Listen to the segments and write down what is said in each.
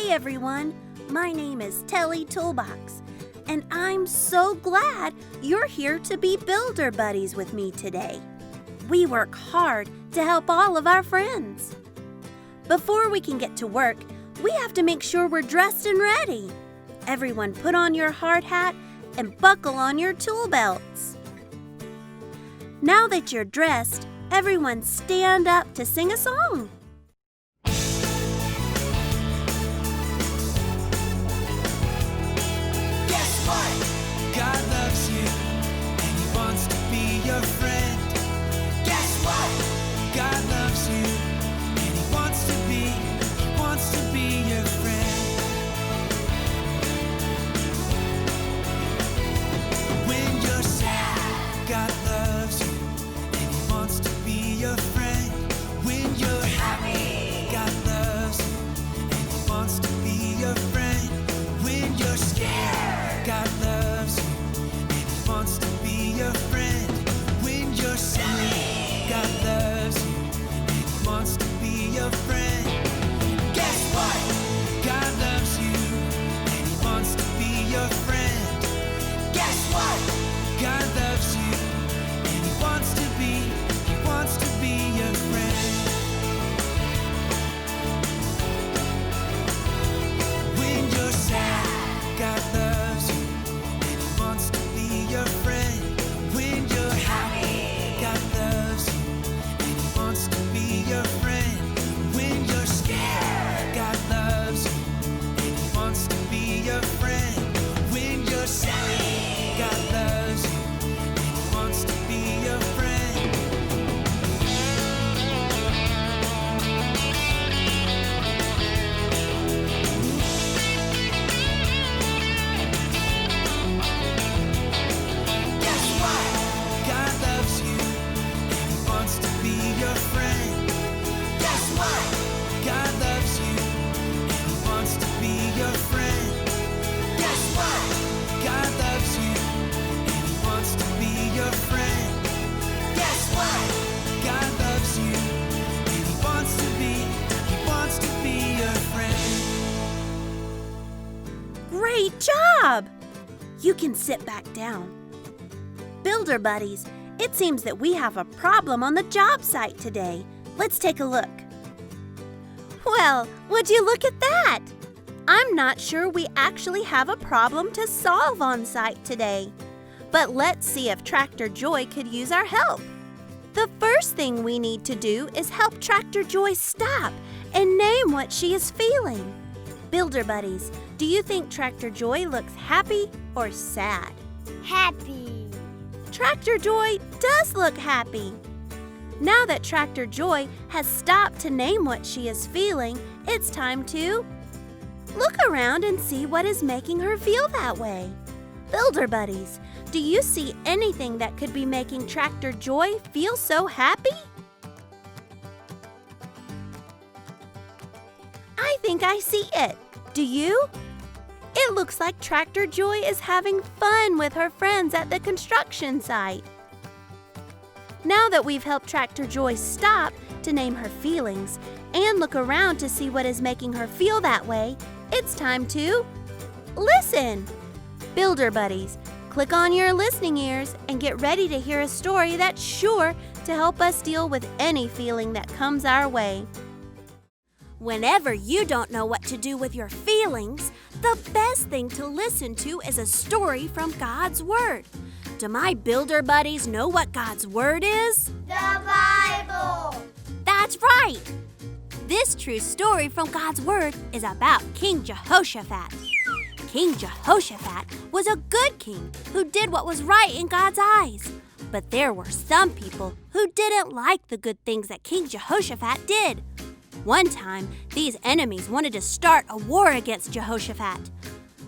Hey everyone, my name is Telly Toolbox, and I'm so glad you're here to be builder buddies with me today. We work hard to help all of our friends. Before we can get to work, we have to make sure we're dressed and ready. Everyone put on your hard hat and buckle on your tool belts. Now that you're dressed, everyone stand up to sing a song. Guess what? God loves you and He wants to be your friend. Guess what? God loves you and He wants to be your friend. When you're sad, God loves you and He wants to be your friend. When you're happy, God loves you and He wants to be your friend. When you're scared, God loves you and He wants to be your friend. When you're silly, God loves you and He wants to be your friend. Guess what? God loves you and He wants to be your friend. Guess what? God loves you and He wants to be your friend. When you're sad, God loves you and He wants to be your friend. When you're happy, God loves you and He wants to be your friend. When you're scared, God loves you and He wants to be your friend. When you're silly, God loves you and He wants to be your friend. Guess what? God loves you and He wants to be your friend. Guess what? God loves you and He wants to be your friend. Guess what? God loves you and He wants to be your friend. Guess what? God loves you and He wants to be your friend. Great job! You can sit back down. Builder buddies, it seems that we have a problem on the job site today. Let's take a look. Well, would you look at that? I'm not sure we actually have a problem to solve on site today. But let's see if Tractor Joy could use our help. The first thing we need to do is help Tractor Joy stop and name what she is feeling. Builder buddies, do you think Tractor Joy looks happy or sad? Happy. Tractor Joy does look happy. Now that Tractor Joy has stopped to name what she is feeling, it's time to look around and see what is making her feel that way. Builder buddies, do you see anything that could be making Tractor Joy feel so happy? I think I see it. Do you? It looks like Tractor Joy is having fun with her friends at the construction site. Now that we've helped Tractor Joy stop to name her feelings and look around to see what is making her feel that way, it's time to listen. Builder buddies, click on your listening ears and get ready to hear a story that's sure to help us deal with any feeling that comes our way. Whenever you don't know what to do with your feelings, the best thing to listen to is a story from God's Word. Do my builder buddies know what God's Word is? The Bible. That's right! This true story from God's Word is about King Jehoshaphat. King Jehoshaphat was a good king who did what was right in God's eyes. But there were some people who didn't like the good things that King Jehoshaphat did. One time, these enemies wanted to start a war against Jehoshaphat.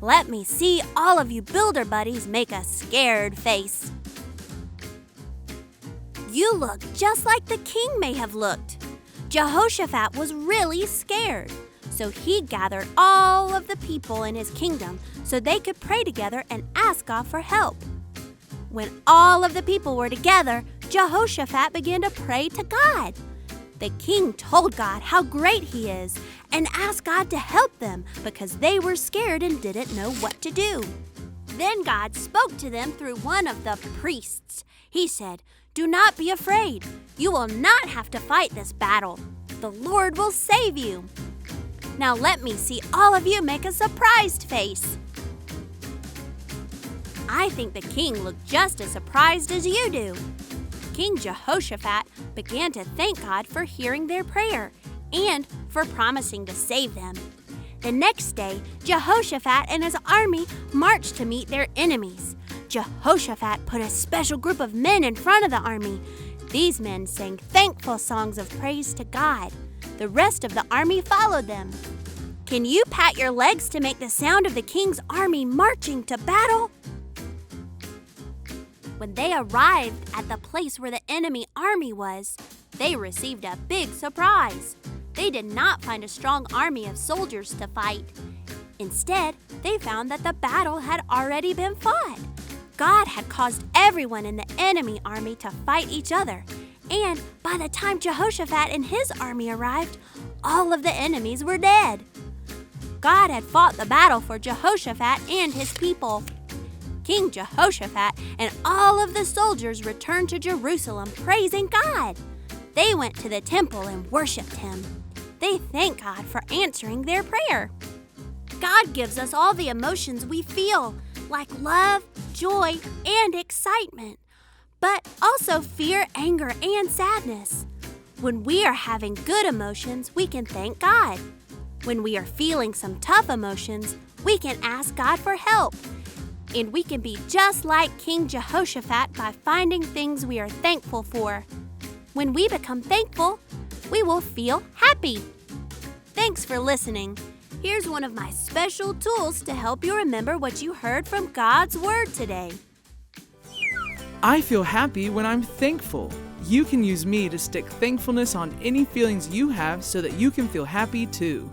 Let me see all of you builder buddies make a scared face. You look just like the king may have looked. Jehoshaphat was really scared, so he gathered all of the people in his kingdom so they could pray together and ask God for help. When all of the people were together, Jehoshaphat began to pray to God. The king told God how great he is and asked God to help them because they were scared and didn't know what to do. Then God spoke to them through one of the priests. He said, "Do not be afraid. You will not have to fight this battle. The Lord will save you." Now let me see all of you make a surprised face. I think the king looked just as surprised as you do. King Jehoshaphat began to thank God for hearing their prayer and for promising to save them. The next day, Jehoshaphat and his army marched to meet their enemies. Jehoshaphat put a special group of men in front of the army. These men sang thankful songs of praise to God. The rest of the army followed them. Can you pat your legs to make the sound of the king's army marching to battle? When they arrived at the place where the enemy army was, they received a big surprise. They did not find a strong army of soldiers to fight. Instead, they found that the battle had already been fought. God had caused everyone in the enemy army to fight each other. And by the time Jehoshaphat and his army arrived, all of the enemies were dead. God had fought the battle for Jehoshaphat and his people. King Jehoshaphat and all of the soldiers returned to Jerusalem praising God. They went to the temple and worshiped him. They thanked God for answering their prayer. God gives us all the emotions we feel, like love, joy, and excitement, but also fear, anger, and sadness. When we are having good emotions, we can thank God. When we are feeling some tough emotions, we can ask God for help. And we can be just like King Jehoshaphat by finding things we are thankful for. When we become thankful, we will feel happy. Thanks for listening. Here's one of my special tools to help you remember what you heard from God's Word today. I feel happy when I'm thankful. You can use me to stick thankfulness on any feelings you have so that you can feel happy too.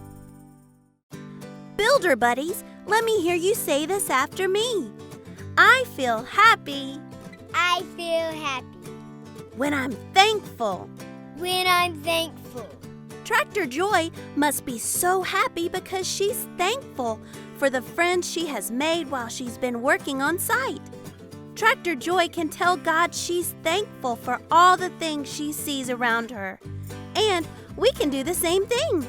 Builder buddies, let me hear you say this after me. I feel happy I feel happy when I'm thankful. when I'm thankful. Tractor Joy must be so happy because she's thankful for the friends she has made while she's been working on site. Tractor Joy can tell God she's thankful for all the things she sees around her. And we can do the same thing.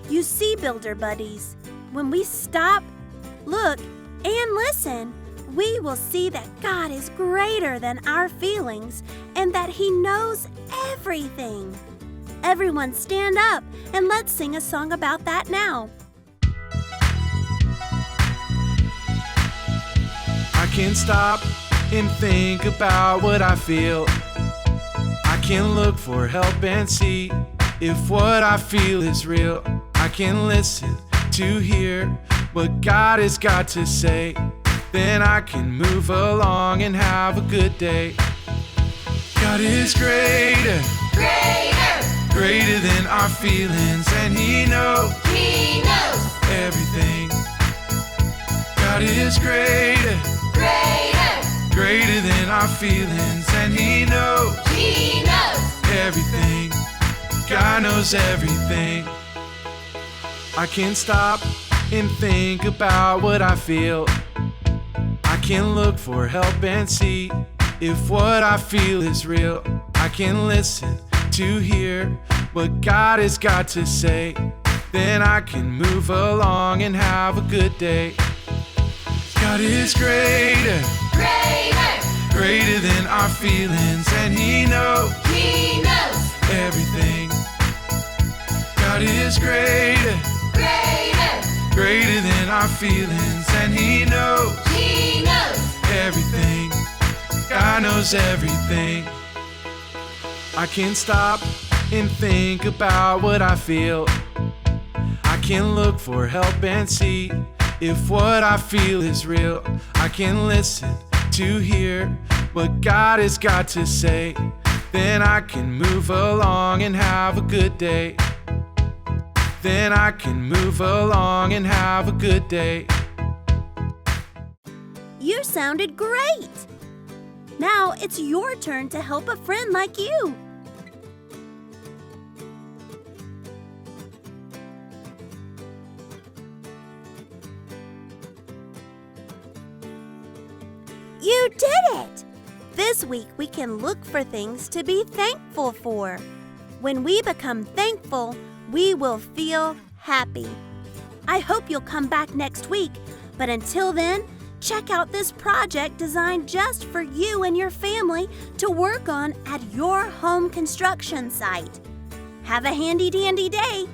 You see, Builder buddies, when we stop, look, and listen, we will see that God is greater than our feelings and that He knows everything. Everyone stand up and let's sing a song about that now. I can stop and think about what I feel. I can look for help and see if what I feel is real. I can listen to hear what God has got to say. Then I can move along and have a good day. God is greater, greater than our feelings, and He knows everything. God is greater, greater than our feelings, and He knows everything. God knows everything. I can stop and think about what I feel. I can look for help and see if what I feel is real. I can listen to hear what God has got to say. Then I can move along and have a good day. God is greater, greater than our feelings, and He knows everything. God is greater, greater than our feelings, and He knows everything. God knows everything. I can stop and think about what I feel. I can look for help and see if what I feel is real. I can listen to hear what God has got to say. Then I can move along and have a good day. Then I can move along and have a good day. You sounded great! Now it's your turn to help a friend like you. You did it! This week we can look for things to be thankful for. When we become thankful, we will feel happy. I hope you'll come back next week, but until then, check out this project designed just for you and your family to work on at your home construction site. Have a handy-dandy day!